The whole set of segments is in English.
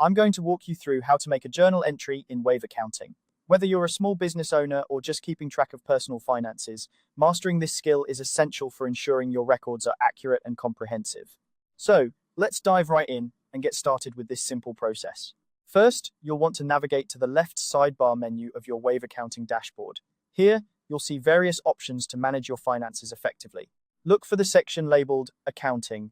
I'm going to walk you through how to make a journal entry in Wave Accounting. Whether you're a small business owner or just keeping track of personal finances, mastering this skill is essential for ensuring your records are accurate and comprehensive. So, let's dive right in and get started with this simple process. First, you'll want to navigate to the left sidebar menu of your Wave Accounting dashboard. Here, you'll see various options to manage your finances effectively. Look for the section labeled Accounting.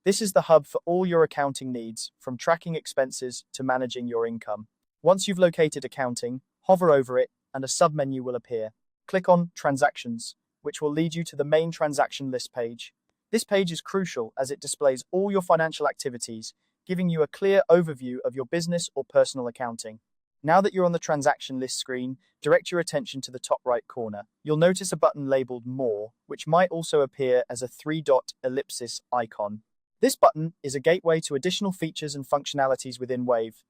This is the hub for all your accounting needs, from tracking expenses to managing your income. Once you've located Accounting, hover over it and a submenu will appear. Click on Transactions, which will lead you to the main transaction list page. This page is crucial as it displays all your financial activities, giving you a clear overview of your business or personal accounting. Now that you're on the transaction list screen, direct your attention to the top right corner. You'll notice a button labeled More, which might also appear as a three-dot ellipsis icon. This button is a gateway to additional features and functionalities within Wave.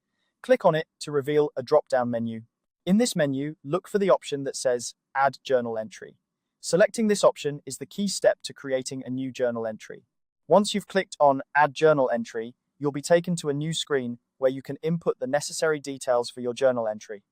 Click on it to reveal a drop-down menu. In this menu, look for the option that says Add Journal Entry. Selecting this option is the key step to creating a new journal entry. Once you've clicked on Add Journal Entry, you'll be taken to a new screen where you can input the necessary details for your journal entry.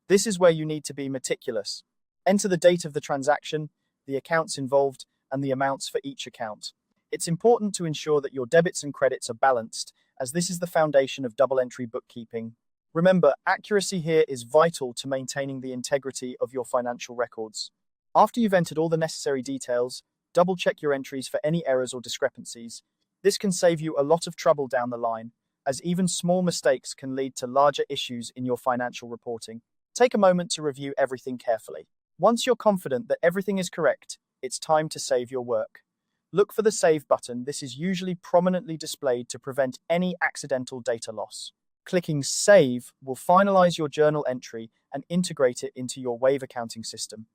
This is where you need to be meticulous. Enter the date of the transaction, the accounts involved, and the amounts for each account. It's important to ensure that your debits and credits are balanced, as this is the foundation of double-entry bookkeeping. Remember, accuracy here is vital to maintaining the integrity of your financial records. After you've entered all the necessary details, double-check your entries for any errors or discrepancies. This can save you a lot of trouble down the line, as even small mistakes can lead to larger issues in your financial reporting. Take a moment to review everything carefully. Once you're confident that everything is correct, it's time to save your work. Look for the Save button. This is usually prominently displayed to prevent any accidental data loss. Clicking Save will finalize your journal entry and integrate it into your Wave accounting system.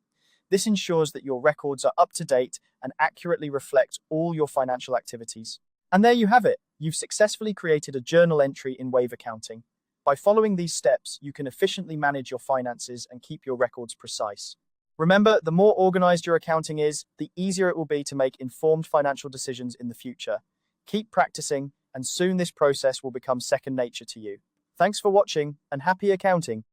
This ensures that your records are up to date and accurately reflect all your financial activities. And there you have it. You've successfully created a journal entry in Wave Accounting. By following these steps, you can efficiently manage your finances and keep your records precise. Remember, the more organized your accounting is, the easier it will be to make informed financial decisions in the future. Keep practicing, and soon this process will become second nature to you. Thanks for watching, and happy accounting!